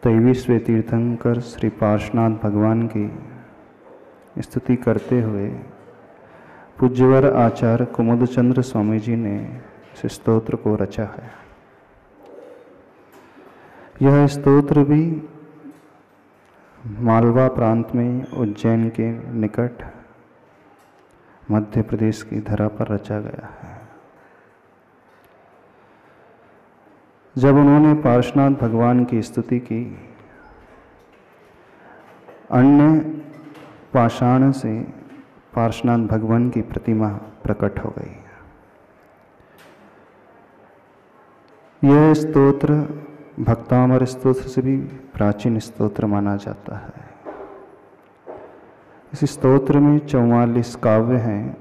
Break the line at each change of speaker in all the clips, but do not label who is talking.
तेईसवें तीर्थंकर श्री पार्श्वनाथ भगवान की स्तुति करते हुए पूज्यवर आचार्य कुमुदचंद्र स्वामी जी ने इस स्तोत्र को रचा है। यह स्तोत्र भी मालवा प्रांत में उज्जैन के निकट मध्य प्रदेश की धरा पर रचा गया है। जब उन्होंने पार्श्वनाथ भगवान की स्तुति की, अन्य पाषाण से पार्श्वनाथ भगवान की प्रतिमा प्रकट हो गई। यह स्तोत्र भक्तामर स्तोत्र से भी प्राचीन स्तोत्र माना जाता है। इस स्तोत्र में 44 काव्य हैं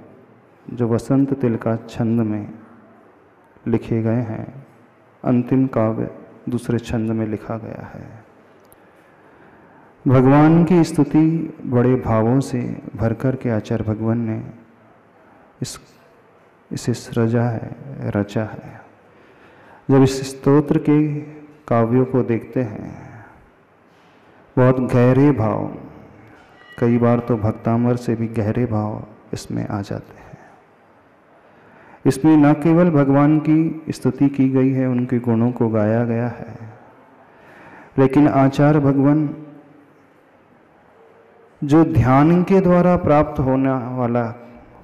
जो वसंत तिलका छंद में लिखे गए हैं। अंतिम काव्य दूसरे छंद में लिखा गया है। भगवान की स्तुति बड़े भावों से भरकर के आचार्य भगवान ने इसे रचा है। जब इस स्तोत्र के काव्यों को देखते हैं, बहुत गहरे भाव, कई बार तो भक्तामर से भी गहरे भाव इसमें आ जाते हैं। इसमें न केवल भगवान की स्तुति की गई है, उनके गुणों को गाया गया है, लेकिन आचार्य भगवान जो ध्यान के द्वारा प्राप्त होने वाला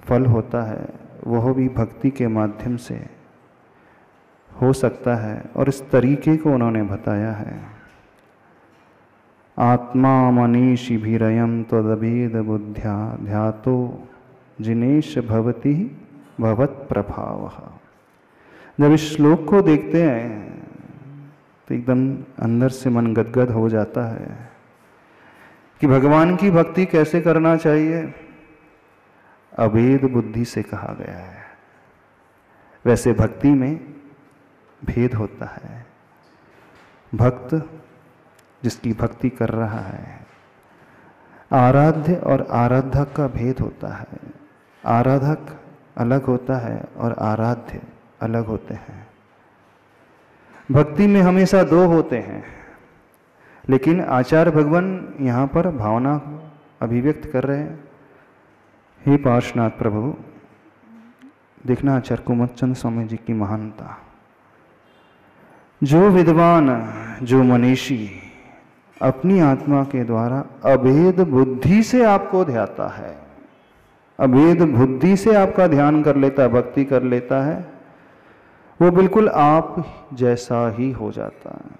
फल होता है, वह भी भक्ति के माध्यम से हो सकता है, और इस तरीके को उन्होंने बताया है। आत्मा मनीषि भीरयम त्वदभेद बुद्ध्या ध्यातो जिनेश भवति भवत प्रभाव। जब इस श्लोक को देखते हैं तो एकदम अंदर से मन गदगद हो जाता है कि भगवान की भक्ति कैसे करना चाहिए। अभेद बुद्धि से कहा गया है। वैसे भक्ति में भेद होता है। भक्त जिसकी भक्ति कर रहा है, आराध्य और आराधक का भेद होता है। आराधक अलग होता है और आराध्य अलग होते हैं। भक्ति में हमेशा दो होते हैं, लेकिन आचार्य भगवान यहाँ पर भावना अभिव्यक्त कर रहे हैं। हे पार्श्वनाथ प्रभु, देखना आचार्य कुमुदचंद्र स्वामी जी की महानता। जो विद्वान, जो मनीषी अपनी आत्मा के द्वारा अभेद बुद्धि से आपको ध्याता है, अभेद बुद्धि से आपका ध्यान कर लेता है, भक्ति कर लेता है, वो बिल्कुल आप जैसा ही हो जाता है।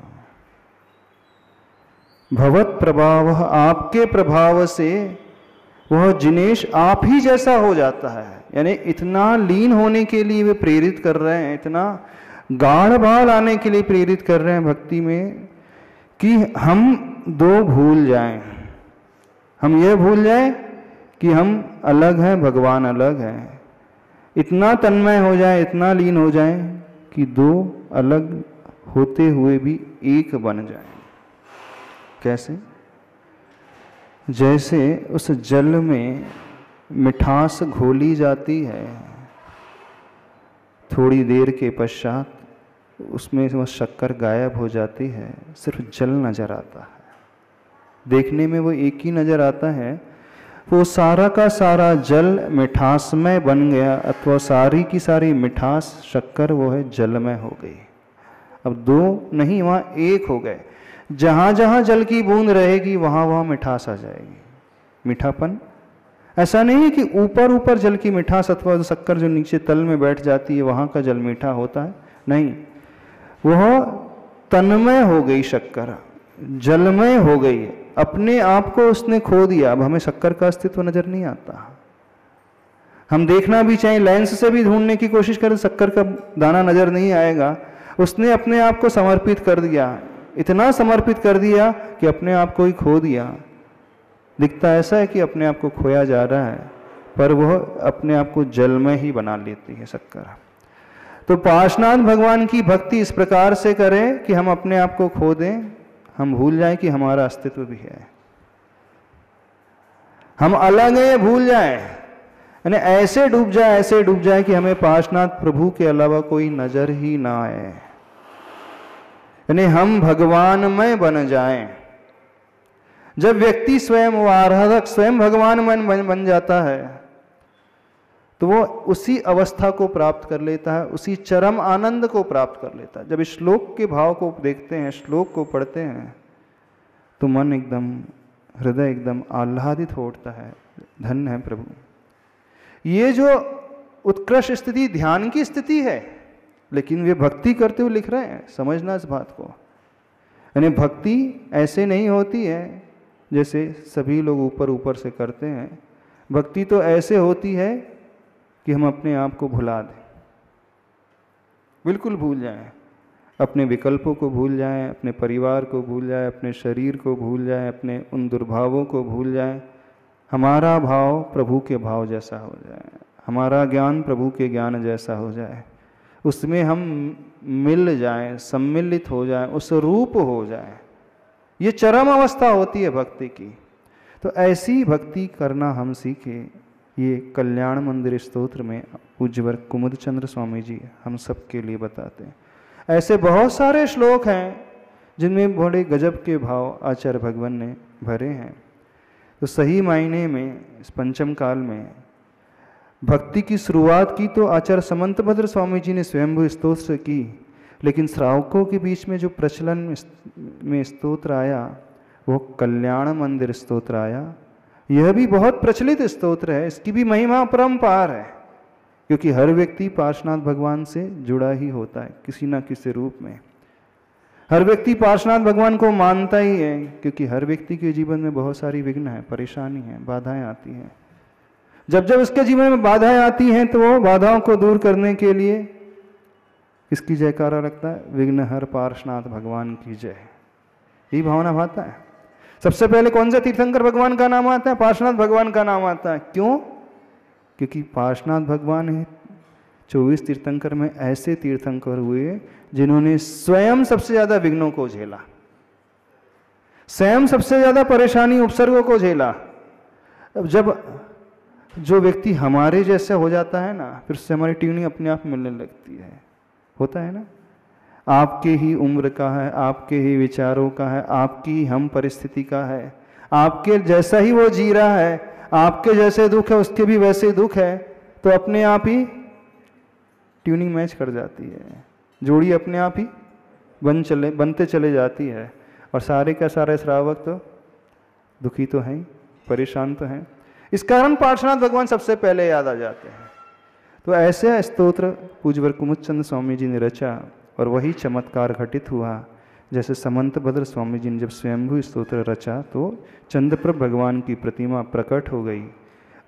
भवत प्रभाव, आपके प्रभाव से वह जिनेश आप ही जैसा हो जाता है। यानी इतना लीन होने के लिए वे प्रेरित कर रहे हैं, इतना गाढ़ भाव लाने के लिए प्रेरित कर रहे हैं भक्ति में, कि हम दो भूल जाएं। हम ये भूल जाएं कि हम अलग हैं, भगवान अलग है। इतना तन्मय हो जाए, इतना लीन हो जाए कि दो अलग होते हुए भी एक बन जाए। कैसे? जैसे उस जल में मिठास घोली जाती है, थोड़ी देर के पश्चात उसमें वह शक्कर गायब हो जाती है, सिर्फ जल नजर आता है। देखने में वो एक ही नजर आता है, वो सारा का सारा जल मिठासमय बन गया, अथवा सारी की सारी मिठास शक्कर वो है जलमय हो गई। अब दो नहीं, वहाँ एक हो गए। जहाँ जहाँ जल की बूंद रहेगी वहाँ वहाँ मिठास आ जाएगी, मीठापन। ऐसा नहीं है कि ऊपर ऊपर जल की मिठास अथवा शक्कर जो नीचे तल में बैठ जाती है वहाँ का जल मीठा होता है, नहीं, वह तन्मय हो गई, शक्कर जलमय हो गई। अपने आप को उसने खो दिया। अब हमें शक्कर का अस्तित्व नजर नहीं आता। हम देखना भी चाहें, लेंस से भी ढूंढने की कोशिश करें, शक्कर का दाना नजर नहीं आएगा। उसने अपने आप को समर्पित कर दिया, इतना समर्पित कर दिया कि अपने आप को ही खो दिया। दिखता ऐसा है कि अपने आप को खोया जा रहा है, पर वह अपने आप को जल में ही बना लेती है शक्कर। तो पार्श्वनाथ भगवान की भक्ति इस प्रकार से करें कि हम अपने आप को खो दें, हम भूल जाएं कि हमारा अस्तित्व भी है, हम अलग हैं, भूल जाएं, यानी ऐसे डूब जाए कि हमें पार्श्वनाथ प्रभु के अलावा कोई नजर ही ना आए। यानी हम भगवानमय बन जाएं। जब व्यक्ति स्वयं, वो आराधक स्वयं भगवानमय बन जाता है तो वो उसी अवस्था को प्राप्त कर लेता है, उसी चरम आनंद को प्राप्त कर लेता है। जब इस श्लोक के भाव को देखते हैं, श्लोक को पढ़ते हैं, तो मन एकदम, हृदय एकदम आह्लादित हो उठता है। धन्य है प्रभु। ये जो उत्कृष्ट स्थिति ध्यान की स्थिति है, लेकिन वे भक्ति करते हुए लिख रहे हैं, समझना इस बात को। यानी भक्ति ऐसे नहीं होती है जैसे सभी लोग ऊपर ऊपर से करते हैं। भक्ति तो ऐसे होती है कि हम अपने आप को भुला दें, बिल्कुल भूल जाएं, अपने विकल्पों को भूल जाएं, अपने परिवार को भूल जाएं, अपने शरीर को भूल जाएं, अपने उन दुर्भावों को भूल जाएं। हमारा भाव प्रभु के भाव जैसा हो जाए, हमारा ज्ञान प्रभु के ज्ञान जैसा हो जाए, उसमें हम मिल जाएं, सम्मिलित हो जाएं, उस रूप हो जाएं। ये चरम अवस्था होती है भक्ति की। तो ऐसी भक्ति करना हम सीखें। ये कल्याण मंदिर स्तोत्र में पूज्यवर कुमुद चंद्र स्वामी जी हम सबके लिए बताते हैं। ऐसे बहुत सारे श्लोक हैं जिनमें बड़े गजब के भाव आचार्य भगवान ने भरे हैं। तो सही मायने में इस पंचम काल में भक्ति की शुरुआत की तो आचार्य समंतभद्र स्वामी जी ने स्वयंभू स्तोत्र से की, लेकिन श्रावकों के बीच में जो प्रचलन में स्तोत्र आया वो कल्याण मंदिर स्तोत्र आया। यह भी बहुत प्रचलित स्तोत्र है, इसकी भी महिमा अपरंपार है, क्योंकि हर व्यक्ति पार्श्वनाथ भगवान से जुड़ा ही होता है किसी न किसी रूप में। हर व्यक्ति पार्श्वनाथ भगवान को मानता ही है, क्योंकि हर व्यक्ति के जीवन में बहुत सारी विघ्न है, परेशानी है, बाधाएं आती हैं। जब जब उसके जीवन में बाधाएं आती हैं तो वो बाधाओं को दूर करने के लिए किसकी जयकारा रखता है? विघ्नहर पार्श्वनाथ भगवान की जय। यही भावना भाता है। सबसे पहले कौन से तीर्थंकर भगवान का नाम आता है? पार्श्वनाथ भगवान का नाम आता है। क्यों? क्योंकि पार्श्वनाथ भगवान है 24 तीर्थंकर में ऐसे तीर्थंकर हुए जिन्होंने स्वयं सबसे ज्यादा विघ्नों को झेला, स्वयं सबसे ज्यादा परेशानी उपसर्गों को झेला। अब जब जो व्यक्ति हमारे जैसे हो जाता है ना, फिर उससे हमारी ट्यूनिंग अपने आप मिलने लगती है। होता है ना, आपके ही उम्र का है, आपके ही विचारों का है, आपकी हम परिस्थिति का है, आपके जैसा ही वो जी रहा है, आपके जैसे दुख है उसके भी वैसे दुख है, तो अपने आप ही ट्यूनिंग मैच कर जाती है, जोड़ी अपने आप ही बनते चले जाती है। और सारे का सारे श्रावक तो दुखी तो हैं, परेशान तो हैं। इस कारण पार्श्वनाथ भगवान सबसे पहले याद आ जाते हैं। तो ऐसे स्तोत्र पूज्यवर कुमुद चंद्र स्वामी जी ने रचा, और वही चमत्कार घटित हुआ। जैसे समंतभद्र स्वामी जी ने जब स्वयंभू स्तोत्र रचा तो चंद्रप्रभ भगवान की प्रतिमा प्रकट हो गई,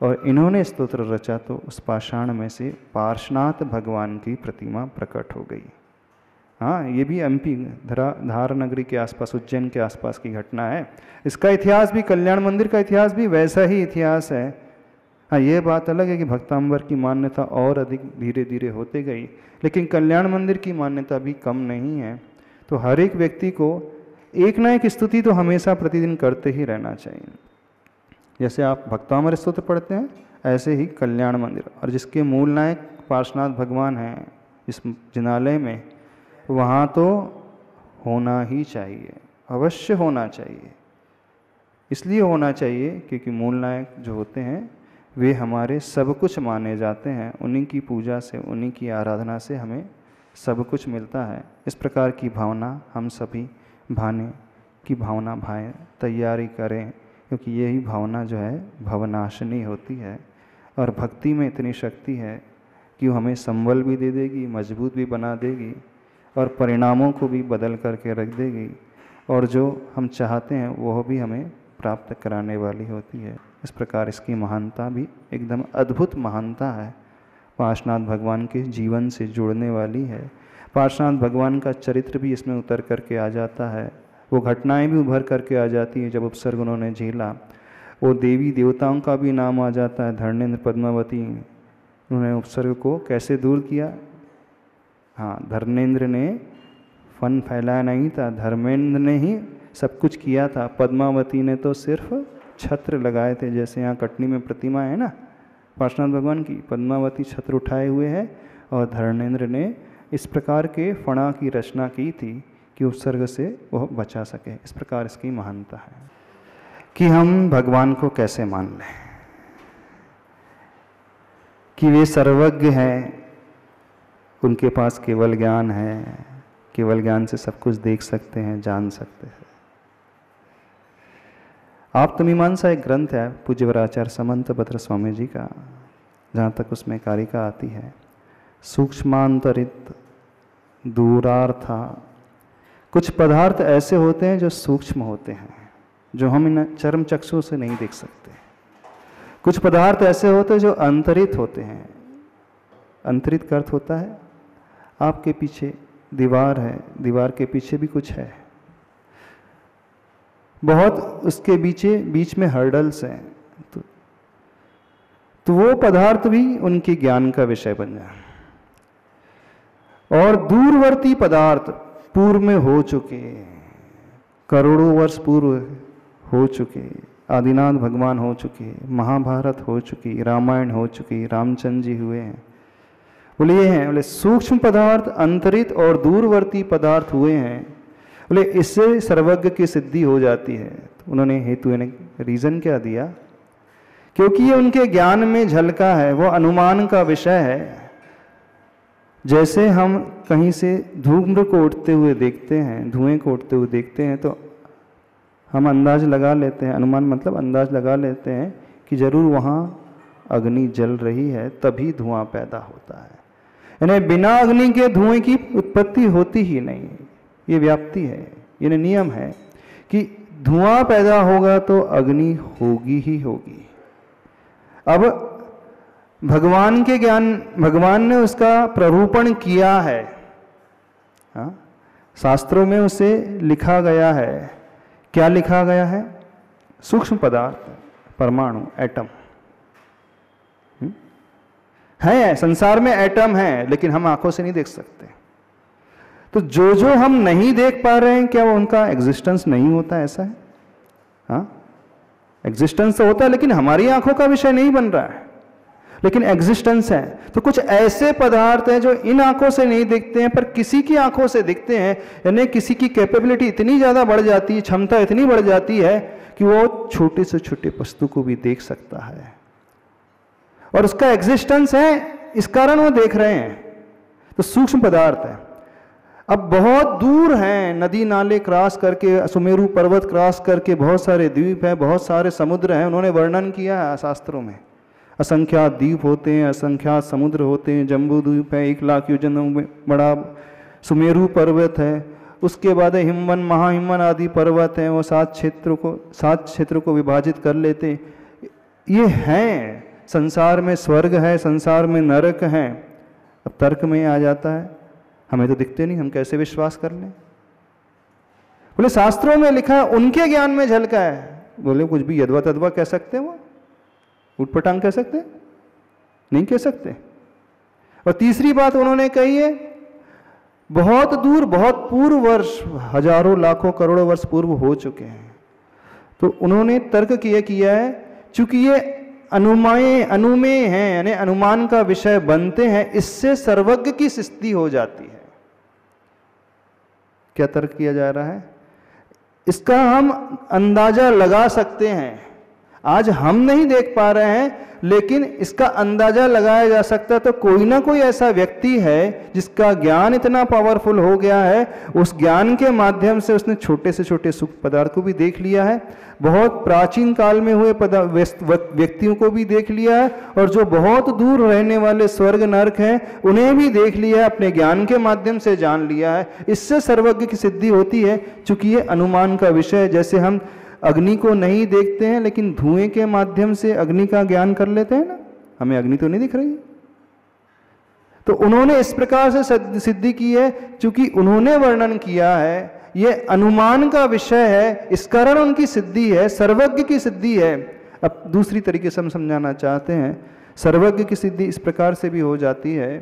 और इन्होंने स्तोत्र रचा तो उस पाषाण में से पार्श्वनाथ भगवान की प्रतिमा प्रकट हो गई। हाँ, ये भी एमपी धार नगरी के आसपास, उज्जैन के आसपास की घटना है। इसका इतिहास भी, कल्याण मंदिर का इतिहास भी वैसा ही इतिहास है। हाँ, ये बात अलग है कि भक्तांबर की मान्यता और अधिक धीरे धीरे होते गई, लेकिन कल्याण मंदिर की मान्यता भी कम नहीं है। तो हर एक व्यक्ति को एक ना एक स्तुति तो हमेशा प्रतिदिन करते ही रहना चाहिए। जैसे आप भक्तांबर स्तोत्र पढ़ते हैं, ऐसे ही कल्याण मंदिर, और जिसके मूल नायक पार्श्वनाथ भगवान हैं इस जिनालय में, वहाँ तो होना ही चाहिए, अवश्य होना चाहिए। इसलिए होना चाहिए क्योंकि मूल नायक जो होते हैं वे हमारे सब कुछ माने जाते हैं। उन्हीं की पूजा से, उन्हीं की आराधना से हमें सब कुछ मिलता है। इस प्रकार की भावना हम सभी भाने की भावना भाएं, तैयारी करें, क्योंकि यही भावना जो है भवनाशिनी होती है। और भक्ति में इतनी शक्ति है कि वो हमें संबल भी दे देगी, मजबूत भी बना देगी, और परिणामों को भी बदल करके रख देगी, और जो हम चाहते हैं वह भी हमें प्राप्त कराने वाली होती है। इस प्रकार इसकी महानता भी एकदम अद्भुत महानता है, पार्श्वनाथ भगवान के जीवन से जुड़ने वाली है। पार्श्वनाथ भगवान का चरित्र भी इसमें उतर करके आ जाता है, वो घटनाएं भी उभर करके आ जाती हैं। जब उपसर्ग उन्होंने झेला, वो देवी देवताओं का भी नाम आ जाता है। धर्मेंद्र, पद्मावती, उन्होंने उपसर्ग को कैसे दूर किया। हाँ, धर्मेंद्र ने फन फैलाया नहीं था, धर्मेंद्र ने ही सब कुछ किया था। पद्मावती ने तो सिर्फ छत्र लगाए थे। जैसे यहाँ कटनी में प्रतिमा है ना पार्श्वनाथ भगवान की, पद्मावती छत्र उठाए हुए है, और धर्मेंद्र ने इस प्रकार के फणा की रचना की थी कि उपसर्ग से वह बचा सके। इस प्रकार इसकी महानता है कि हम भगवान को कैसे मान लें कि वे सर्वज्ञ हैं, उनके पास केवल ज्ञान है, केवल ज्ञान से सब कुछ देख सकते हैं, जान सकते हैं। आप्तमीमांसा एक ग्रंथ है पूज्य वराचार्य समंत भद्र स्वामी जी का, जहाँ तक उसमें कारिका आती है, सूक्ष्मांतरित दूरार्था। कुछ पदार्थ ऐसे होते हैं जो सूक्ष्म होते हैं, जो हम इन चर्म चक्षु से नहीं देख सकते। कुछ पदार्थ ऐसे होते हैं जो अंतरित होते हैं। अंतरित का अर्थ होता है आपके पीछे दीवार है, दीवार के पीछे भी कुछ है, बहुत उसके बीच में हर्डल्स हैं, तो वो पदार्थ भी उनके ज्ञान का विषय बन जाए। और दूरवर्ती पदार्थ पूर्व में हो चुके, करोड़ों वर्ष पूर्व हो चुके, आदिनाथ भगवान हो चुके, महाभारत हो चुकी, रामायण हो चुकी, रामचंद्र जी हुए हैं। बोले ये हैं, बोले सूक्ष्म पदार्थ अंतरित और दूरवर्ती पदार्थ हुए हैं, बोले इससे सर्वज्ञ की सिद्धि हो जाती है। तो उन्होंने हेतु यानी रीजन क्या दिया, क्योंकि ये उनके ज्ञान में झलका है, वो अनुमान का विषय है। जैसे हम कहीं से धूम्र को उठते हुए देखते हैं, धुएं को उठते हुए देखते हैं, तो हम अंदाज लगा लेते हैं, अनुमान मतलब अंदाज लगा लेते हैं कि जरूर वहाँ अग्नि जल रही है, तभी धुआं पैदा होता है। यानी बिना अग्नि के धुएं की उत्पत्ति होती ही नहीं, ये व्याप्ति है, ये नियम है कि धुआं पैदा होगा तो अग्नि होगी ही होगी। अब भगवान के ज्ञान, भगवान ने उसका प्ररूपण किया है, हाँ? शास्त्रों में उसे लिखा गया है। क्या लिखा गया है? सूक्ष्म पदार्थ, परमाणु, एटम है, संसार में एटम है, लेकिन हम आंखों से नहीं देख सकते। तो जो जो हम नहीं देख पा रहे हैं, क्या वो उनका एग्जिस्टेंस नहीं होता? ऐसा है, हाँ, एग्जिस्टेंस तो होता है, लेकिन हमारी आंखों का विषय नहीं बन रहा है, लेकिन एग्जिस्टेंस है। तो कुछ ऐसे पदार्थ हैं जो इन आंखों से नहीं दिखते हैं, पर किसी की आंखों से दिखते हैं। यानी किसी की कैपेबिलिटी इतनी ज़्यादा बढ़ जाती है, क्षमता इतनी बढ़ जाती है कि वो छोटे से छोटे वस्तु को भी देख सकता है, और उसका एग्जिस्टेंस है, इस कारण वो देख रहे हैं। तो सूक्ष्म पदार्थ है। अब बहुत दूर हैं, नदी नाले क्रॉस करके, सुमेरु पर्वत क्रॉस करके बहुत सारे द्वीप हैं, बहुत सारे समुद्र हैं। उन्होंने वर्णन किया है शास्त्रों में, असंख्यात द्वीप होते हैं, असंख्यात समुद्र होते हैं। जम्बू द्वीप है, 1 लाख योजनों में बड़ा, सुमेरु पर्वत है, उसके बाद हिमवन, महाहिमवन आदि पर्वत हैं। वो 7 क्षेत्रों को विभाजित कर लेते। ये हैं, संसार में स्वर्ग है, संसार में नरक है। अब तर्क में आ जाता है, हमें तो दिखते नहीं, हम कैसे विश्वास कर लें? बोले शास्त्रों में लिखा है, उनके ज्ञान में झलका है। बोले कुछ भी यदवा तदवा कह सकते हैं, वो उटपटांग कह सकते? नहीं कह सकते। और तीसरी बात उन्होंने कही है, बहुत दूर, बहुत पूर्व वर्ष, हजारों लाखों करोड़ों वर्ष पूर्व हो चुके हैं। तो उन्होंने तर्क किया है, चूंकि ये अनुमेय हैं, यानी अनुमान का विषय बनते हैं, इससे सर्वज्ञ की सिद्धि हो जाती है। क्या तर्क किया जा रहा है? इसका हम अंदाजा लगा सकते हैं। आज हम नहीं देख पा रहे हैं, लेकिन इसका अंदाजा लगाया जा सकता है। तो कोई ना कोई ऐसा व्यक्ति है जिसका ज्ञान इतना पावरफुल हो गया है, उस ज्ञान के माध्यम से उसने छोटे से छोटे सूक्ष्म पदार्थ को भी देख लिया है, बहुत प्राचीन काल में हुए व्यक्तियों को भी देख लिया है, और जो बहुत दूर रहने वाले स्वर्ग नरक हैं उन्हें भी देख लिया है, अपने ज्ञान के माध्यम से जान लिया है। इससे सर्वज्ञ की सिद्धि होती है, चूंकि ये अनुमान का विषय है। जैसे हम अग्नि को नहीं देखते हैं, लेकिन धुएं के माध्यम से अग्नि का ज्ञान कर लेते हैं ना, हमें अग्नि तो नहीं दिख रही। तो उन्होंने इस प्रकार से सिद्धि की है, चूंकि उन्होंने वर्णन किया है, ये अनुमान का विषय है, इस कारण उनकी सिद्धि है, सर्वज्ञ की सिद्धि है। अब दूसरी तरीके से हम समझाना चाहते हैं, सर्वज्ञ की सिद्धि इस प्रकार से भी हो जाती है,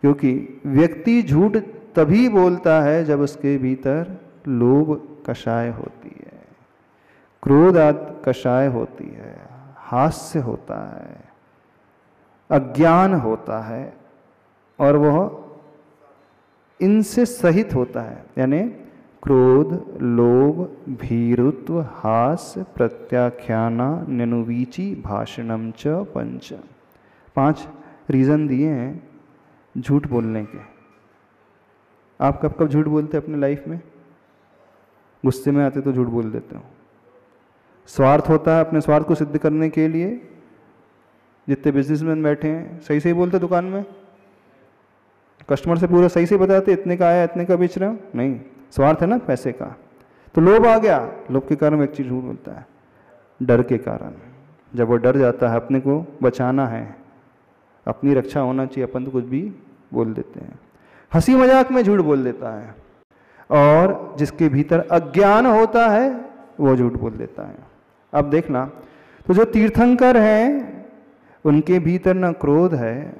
क्योंकि व्यक्ति झूठ तभी बोलता है जब उसके भीतर लोभ कषाय होती है, क्रोध आदि कषाय होती है, हास्य होता है, अज्ञान होता है, और वह इनसे सहित होता है। यानी क्रोध, लोभ, भीरुत्व, हास्य, प्रत्याख्याना, ननुवीची, भाषणम च पंच। 5 रीज़न दिए हैं झूठ बोलने के। आप कब कब झूठ बोलते हैं अपने लाइफ में? गुस्से में आते तो झूठ बोल देते हो। स्वार्थ होता है, अपने स्वार्थ को सिद्ध करने के लिए जितने बिजनेसमैन बैठे हैं सही सही बोलते दुकान में, कस्टमर से पूरा सही से बताते इतने का आया इतने का बेच रहे हो, नहीं, स्वार्थ है ना पैसे का। तो लोभ आ गया, लोभ के कारण व्यक्ति झूठ बोलता है। डर के कारण, जब वो डर जाता है, अपने को बचाना है, अपनी रक्षा होना चाहिए, अपन तो कुछ भी बोल देते हैं। हंसी मजाक में झूठ बोल देता है, और जिसके भीतर अज्ञान होता है वो झूठ बोल देता है। अब देखना, तो जो तीर्थंकर हैं उनके भीतर न क्रोध है,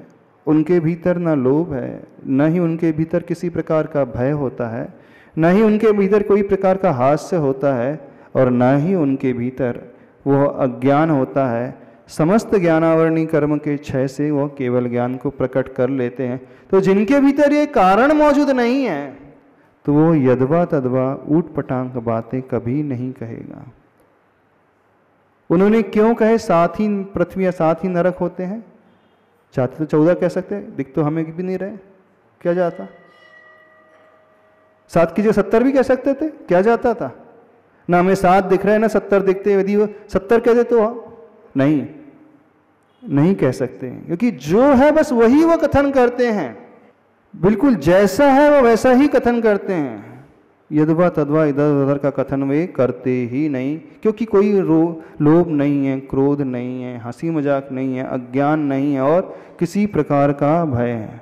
उनके भीतर न लोभ है, न ही उनके भीतर किसी प्रकार का भय होता है, न ही उनके भीतर कोई प्रकार का हास्य होता है, और न ही उनके भीतर वो अज्ञान होता है। समस्त ज्ञानावरणी कर्म के क्षय से वो केवल ज्ञान को प्रकट कर लेते हैं। तो जिनके भीतर ये कारण मौजूद नहीं है तो वो यदवा तदवा ऊट पटांग बातें कभी नहीं कहेगा। उन्होंने क्यों कहे 7 ही पृथ्वी या 7 ही नरक होते हैं? चाहते तो 14 कह सकते, दिख तो हमें भी नहीं रहे, क्या जाता? 7 की जगह 70 भी कह सकते थे, क्या जाता था? ना हमें 7 दिख रहे हैं ना 70 दिखते। यदि वो 70 कह देते हो, नहीं कह सकते, क्योंकि जो है बस वही वो कथन करते हैं, बिल्कुल जैसा है वो वैसा ही कथन करते हैं। यदवा तदवा इधर उधर का कथन वे करते ही नहीं, क्योंकि कोई लोभ नहीं है, क्रोध नहीं है, हंसी मजाक नहीं है, अज्ञान नहीं है, और किसी प्रकार का भय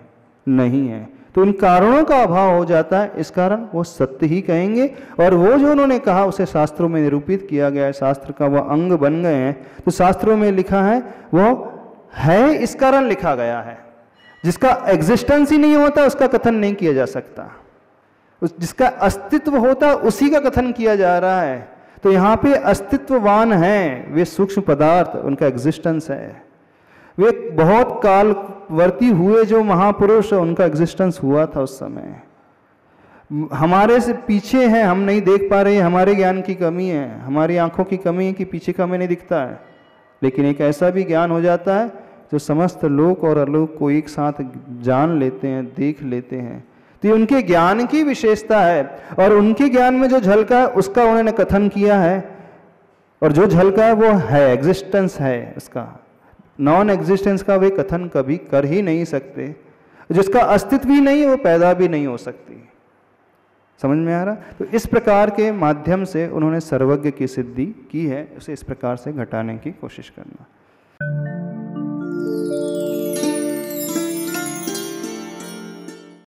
नहीं है। तो उन कारणों का अभाव हो जाता है, इस कारण वो सत्य ही कहेंगे। और वो जो उन्होंने कहा उसे शास्त्रों में निरूपित किया गया है, शास्त्र का वह अंग बन गए हैं। तो शास्त्रों में लिखा है वो है, इस कारण लिखा गया है। जिसका एग्जिस्टेंस ही नहीं होता उसका कथन नहीं किया जा सकता, जिसका अस्तित्व होता उसी का कथन किया जा रहा है। तो यहाँ पे अस्तित्ववान हैं वे सूक्ष्म पदार्थ, उनका एग्जिस्टेंस है। वे बहुत कालवर्ती हुए जो महापुरुष, उनका एग्जिस्टेंस हुआ था उस समय। हमारे से पीछे हैं, हम नहीं देख पा रहे, हमारे ज्ञान की कमी है, हमारी आंखों की कमी है कि पीछे का हमें नहीं दिखता है। लेकिन एक ऐसा भी ज्ञान हो जाता है जो समस्त लोक और अलोक को एक साथ जान लेते हैं, देख लेते हैं। तो ये उनके ज्ञान की विशेषता है, और उनके ज्ञान में जो झलका है उसका उन्होंने कथन किया है, और जो झलका है वो है, एग्जिस्टेंस है उसका। नॉन एग्जिस्टेंस का वे कथन कभी कर ही नहीं सकते। जिसका अस्तित्व ही नहीं है वो पैदा भी नहीं हो सकती। समझ में आ रहा? तो इस प्रकार के माध्यम से उन्होंने सर्वज्ञ की सिद्धि की है, उसे इस प्रकार से घटाने की कोशिश करना।